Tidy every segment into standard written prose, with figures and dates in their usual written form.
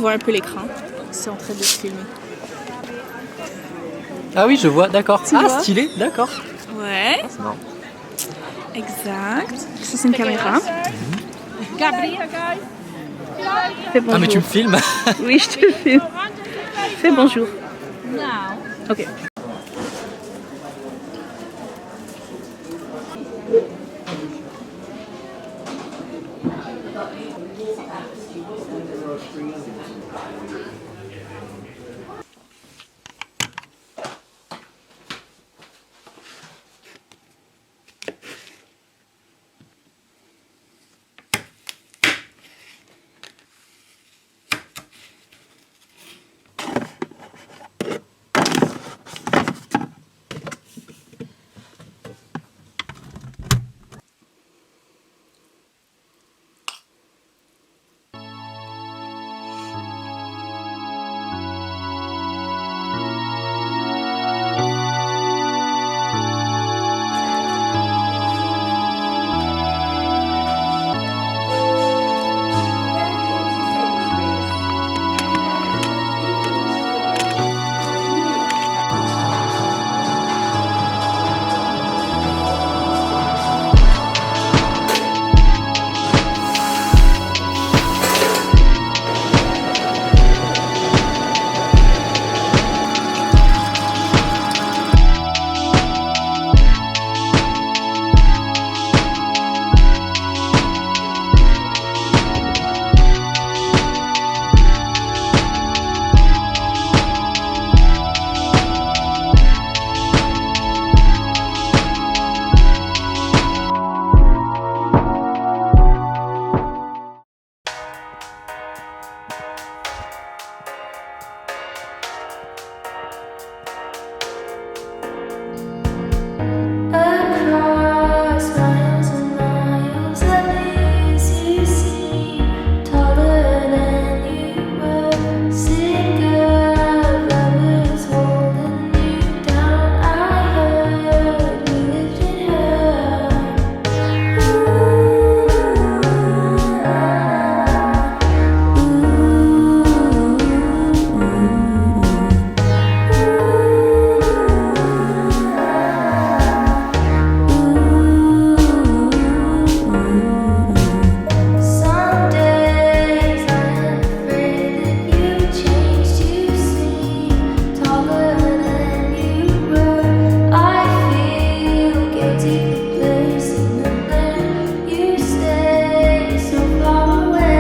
voit un peu l'écran. C'est en train de se filmer. Ah oui, je vois, d'accord. Tu vois? Stylé, d'accord. Ouais, C'est marrant. exact. Ça, c'est une caméra. Fais bonjour. Ah mais tu me filmes. Oui, je te filme. Fais bonjour. Ok. Across miles and miles, at least you seem taller than you were. Sick of lovers holding you down. I heard you lifted Some days I'm afraid that you changed. You seem taller than you were. I feel guilty for placing them there. You stay so far away.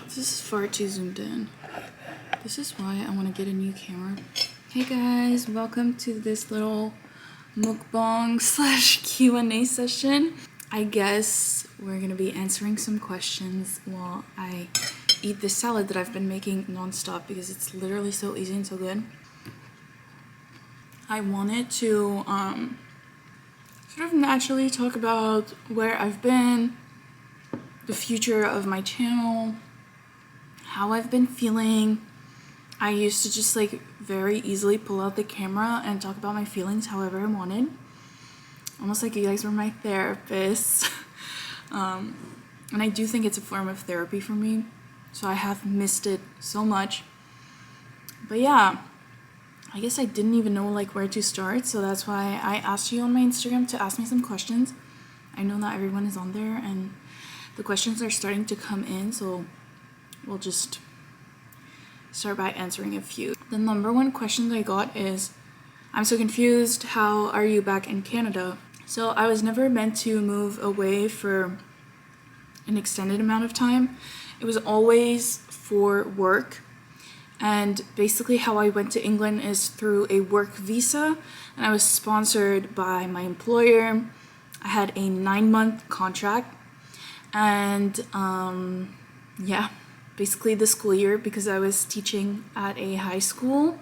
This is far too zoomed in. This is why I want to get a new camera. Hey guys, welcome to this little mukbang slash Q&A session. I guess we're gonna be answering some questions while I eat this salad that I've been making non-stop because it's literally so easy and so good. I wanted to sort of naturally talk about where I've been, the future of my channel, how I've been feeling. I used to just like very easily pull out the camera and talk about my feelings however I wanted. Almost like you guys were my therapists. And I do think it's a form of therapy for me. So I have missed it so much. But yeah, I guess I didn't even know like where to start. So that's why I asked you on my Instagram to ask me some questions. I know not everyone is on there and the questions are starting to come in. So we'll just start by answering a few. The number one question that I got is, I'm so confused, how are you back in Canada? So I was never meant to move away for an extended amount of time. It was always for work. And basically how I went to England is through a work visa, and I was sponsored by my employer. I had a 9-month contract, and yeah, basically the school year, because I was teaching at a high school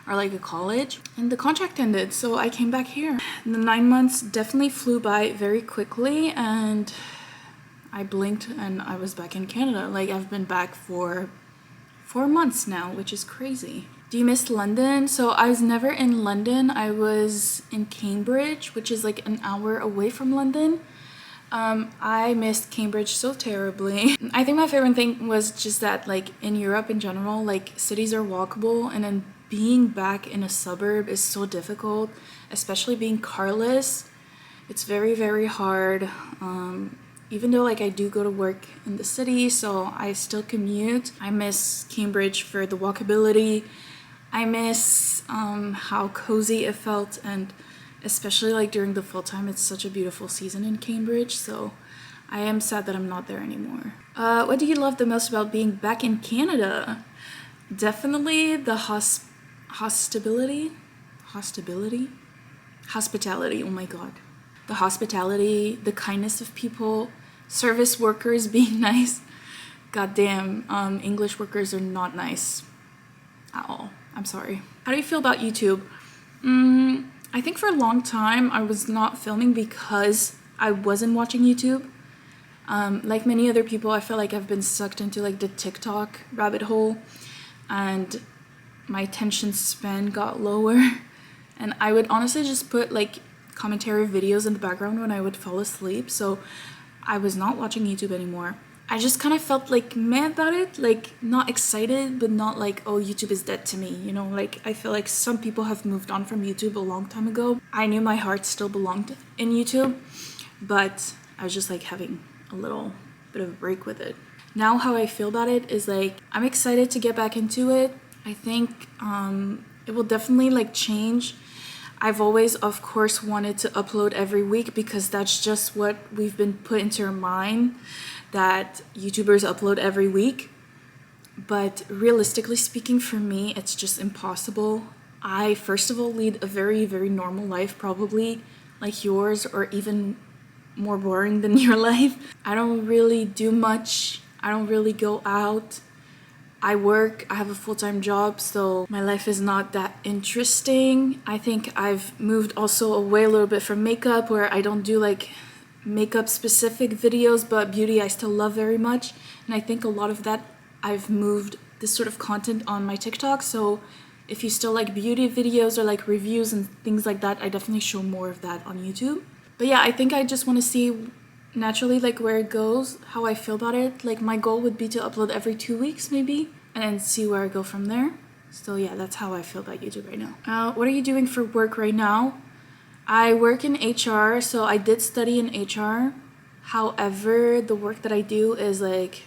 or like a college, and the contract ended, so I came back here. And the 9 months definitely flew by very quickly, and I blinked and I was back in Canada. Like, I've been back for 4 months now, which is crazy. Do you miss London? So I was never in London. I was in Cambridge, which is like an hour away from London. I missed Cambridge so terribly. I think my favorite thing was just that, like, in Europe in general, like, cities are walkable, and then being back in a suburb is so difficult, especially being carless. It's very, very hard. Even though, like, I do go to work in the city, so I still commute. I miss Cambridge for the walkability. I miss how cozy it felt, and especially like during the fall time, it's such a beautiful season in Cambridge, so I am sad that I'm not there anymore. What do you love the most about being back in Canada? Definitely the hospitality, oh my god. The hospitality, the kindness of people, service workers being nice. Goddamn, English workers are not nice at all. I'm sorry. How do you feel about YouTube? I think for a long time I was not filming because I wasn't watching YouTube. Like many other people, I feel like I've been sucked into like the TikTok rabbit hole, and my attention span got lower. And I would honestly just put like commentary videos in the background when I would fall asleep, so I was not watching YouTube anymore. I just kind of felt like meh about it, like not excited, but not like, oh, YouTube is dead to me, you know? Like, I feel like some people have moved on from YouTube a long time ago. I knew my heart still belonged in YouTube, but I was just like having a little bit of a break with it. Now how I feel about it is like, I'm excited to get back into it. I think it will definitely like change. I've always, of course, wanted to upload every week because that's just what we've been put into our mind, that YouTubers upload every week. But realistically speaking, for me, it's just impossible. I, first of all, lead a very, very normal life, probably like yours, or even more boring than your life. I don't really do much. I don't really go out. I work, I have a full-time job, so my life is not that interesting. I think I've moved also away a little bit from makeup, where I don't do like makeup specific videos, but beauty I still love very much. And I think a lot of that, I've moved this sort of content on my TikTok. So if you still like beauty videos or like reviews and things like that, I definitely show more of that on YouTube. But yeah, I think I just want to see naturally like where it goes, how I feel about it. Like my goal would be to upload every 2 weeks maybe, and then see where I go from there. So yeah, that's how I feel about YouTube right now. What are you doing for work right now? I work in HR, so I did study in HR. However, the work that I do is like,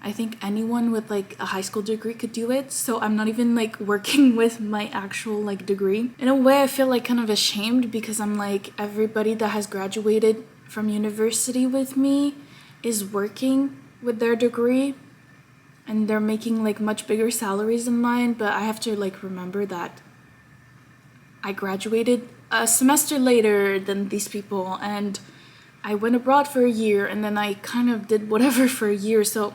I think anyone with like a high school degree could do it. So I'm not even like working with my actual like degree. In a way, I feel like kind of ashamed because I'm like, everybody that has graduated from university with me is working with their degree, and they're making like much bigger salaries than mine. But I have to like remember that I graduated a semester later than these people, and I went abroad for a year, and then I kind of did whatever for a year. So,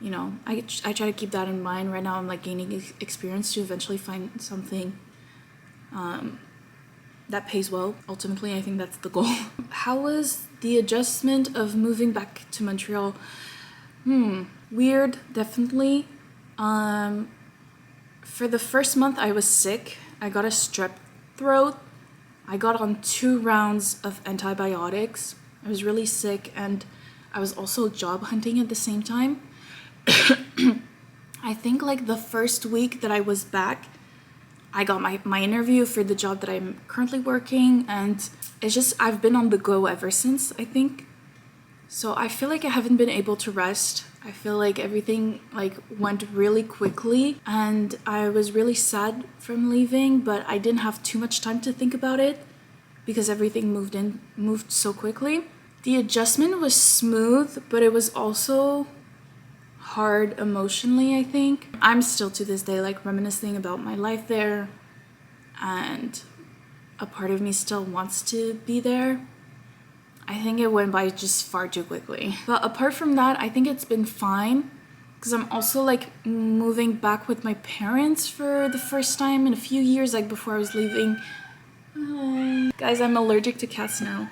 you know, I try to keep that in mind. Right now I'm like gaining experience to eventually find something that pays well. Ultimately, I think that's the goal. How was the adjustment of moving back to Montreal? Weird, definitely. For the first month I was sick. I got a strep throat. I got on 2 rounds of antibiotics. I was really sick, and I was also job hunting at the same time. I think like the first week that I was back, I got my interview for the job that I'm currently working, and it's just, I've been on the go ever since, I think. So I feel like I haven't been able to rest. I feel like everything like went really quickly, and I was really sad from leaving, but I didn't have too much time to think about it because everything moved so quickly. The adjustment was smooth, but it was also hard emotionally, I think. I'm still to this day like reminiscing about my life there, and a part of me still wants to be there. I think it went by just far too quickly. But apart from that, I think it's been fine, because I'm also like moving back with my parents for the first time in a few years, like before I was leaving. Guys, I'm allergic to cats now,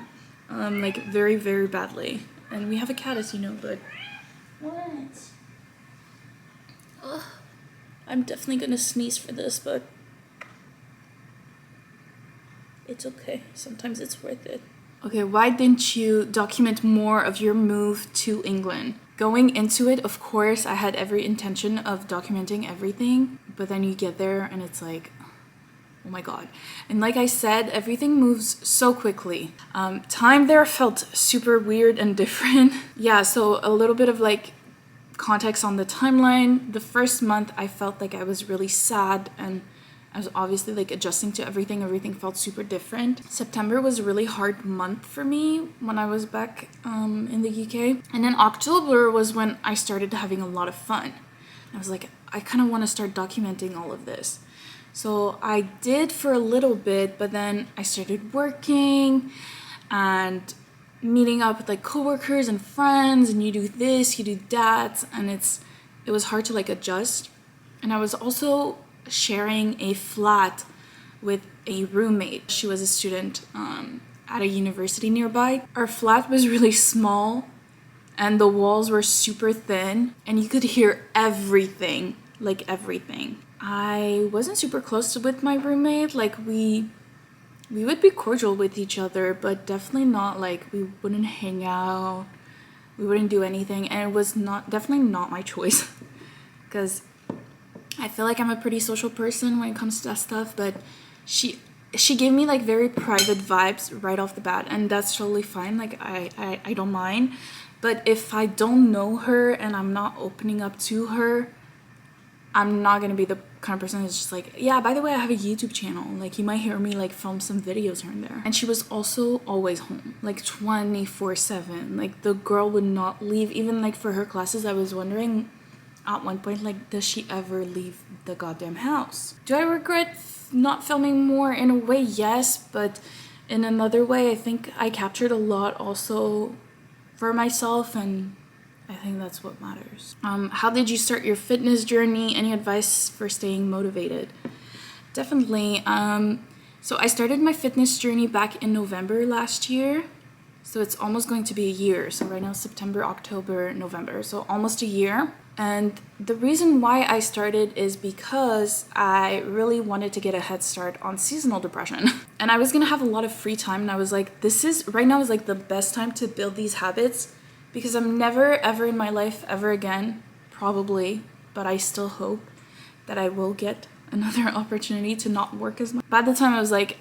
like very, very badly. And we have a cat, as you know, but what? Ugh. I'm definitely gonna sneeze for this, but it's okay. Sometimes it's worth it. Okay, why didn't you document more of your move to England? Going into it, of course, I had every intention of documenting everything, but then you get there and it's like, oh my god. And like I said, everything moves so quickly. Time there felt super weird and different. Yeah, so a little bit of like context on the timeline. The first month I felt like I was really sad and I was obviously like adjusting to everything. Everything felt super different. September was a really hard month for me when I was back in the UK. And then October was when I started having a lot of fun. I was like, I kind of want to start documenting all of this. So I did for a little bit, but then I started working and meeting up with like coworkers and friends, and you do this, you do that, and it was hard to like adjust. And I was also sharing a flat with a roommate. She was a student at a university nearby. Our flat was really small and the walls were super thin and you could hear everything, like everything. I wasn't super close with my roommate. Like we would be cordial with each other, but definitely not like we wouldn't hang out, we wouldn't do anything, and it was definitely not my choice because I feel like I'm a pretty social person when it comes to that stuff, but she gave me like very private vibes right off the bat, and that's totally fine. Like I don't mind. But if I don't know her and I'm not opening up to her, I'm not gonna be the kind of person that's just like, yeah, by the way, I have a YouTube channel. Like you might hear me like film some videos here and there. And she was also always home, like 24/7. Like the girl would not leave, even like for her classes. I was wondering at one point, like, does she ever leave the goddamn house? Do I regret not filming more? In a way, yes, but in another way, I think I captured a lot also for myself, and I think that's what matters. How did you start your fitness journey? Any advice for staying motivated? Definitely. So I started my fitness journey back in November last year. So it's almost going to be a year. So right now, September, October, November. So almost a year. And the reason why I started is because I really wanted to get a head start on seasonal depression. And I was gonna have a lot of free time, and I was like, right now is like the best time to build these habits, because I'm never ever in my life ever again, probably, but I still hope that I will get another opportunity to not work as much. By the time I was like,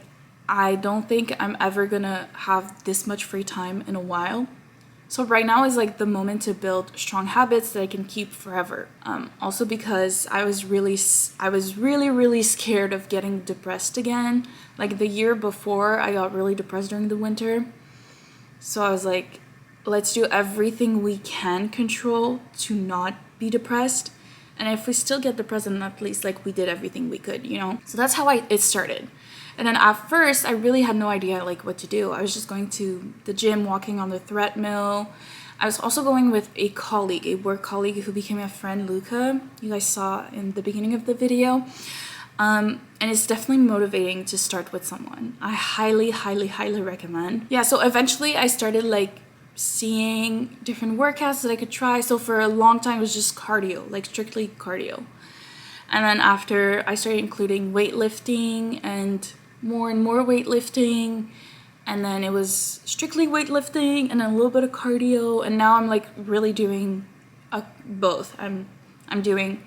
I don't think I'm ever gonna have this much free time in a while. So right now is like the moment to build strong habits that I can keep forever. Also because I was really scared of getting depressed again. Like the year before, I got really depressed during the winter. So I was like, let's do everything we can control to not be depressed. And if we still get depressed, then at least like we did everything we could, you know? So that's how it started. And then at first, I really had no idea like what to do. I was just going to the gym, walking on the treadmill. I was also going with a colleague, a work colleague who became a friend, Luca. You guys saw in the beginning of the video. And it's definitely motivating to start with someone. I highly, highly, highly recommend. Yeah, so eventually I started like seeing different workouts that I could try. So for a long time, it was just cardio, like strictly cardio. And then after I started including weightlifting and more weightlifting, and then it was strictly weightlifting and then a little bit of cardio, and now I'm like really doing both. I'm doing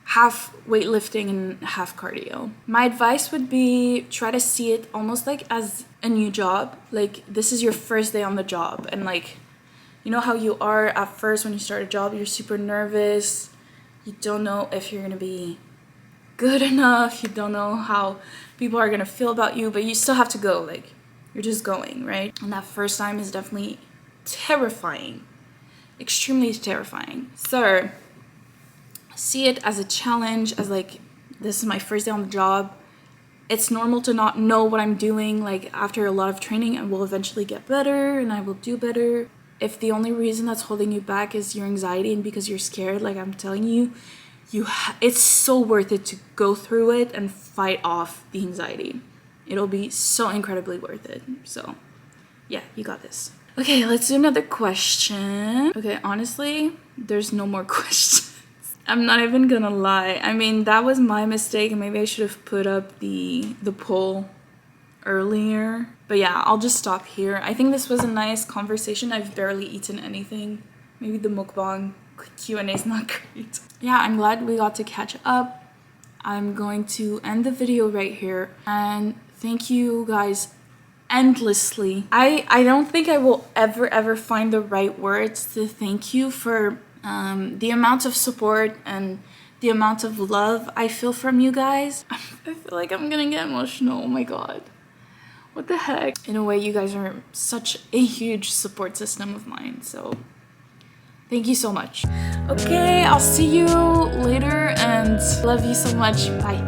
half weightlifting and half cardio. My advice would be try to see it almost like as a new job. Like this is your first day on the job, and like, you know how you are at first when you start a job, you're super nervous. You don't know if you're gonna be good enough. You don't know how people are gonna feel about you, but you still have to go. Like, you're just going, right? And that first time is definitely terrifying, extremely terrifying. So see it as a challenge, as like, this is my first day on the job. It's normal to not know what I'm doing. Like after a lot of training, I will eventually get better and I will do better. If the only reason that's holding you back is your anxiety and because you're scared, like I'm telling you, it's so worth it to go through it and fight off the anxiety. It'll be so incredibly worth it. So yeah, you got this. Okay, let's do another question. Okay, honestly, there's no more questions. I'm not even gonna lie. I mean, that was my mistake, and maybe I should have put up the poll earlier. But yeah, I'll just stop here. I think this was a nice conversation. I've barely eaten anything. Maybe the mukbang Q&A is not great. Yeah, I'm glad we got to catch up. I'm going to end the video right here, and thank you guys endlessly. I don't think I will ever find the right words to thank you for the amount of support and the amount of love I feel from you guys. I feel like I'm gonna get emotional. Oh my god, what the heck. In a way, you guys are such a huge support system of mine, so thank you so much. Okay, I'll see you later, and love you so much. Bye.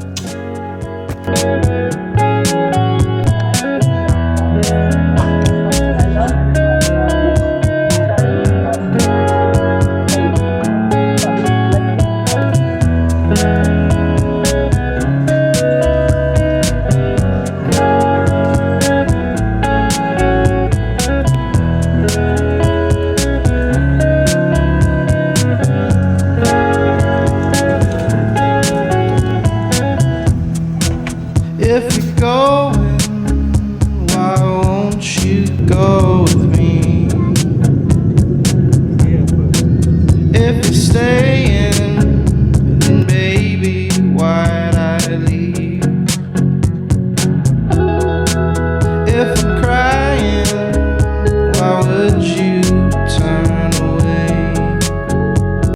If you're going, why won't you go?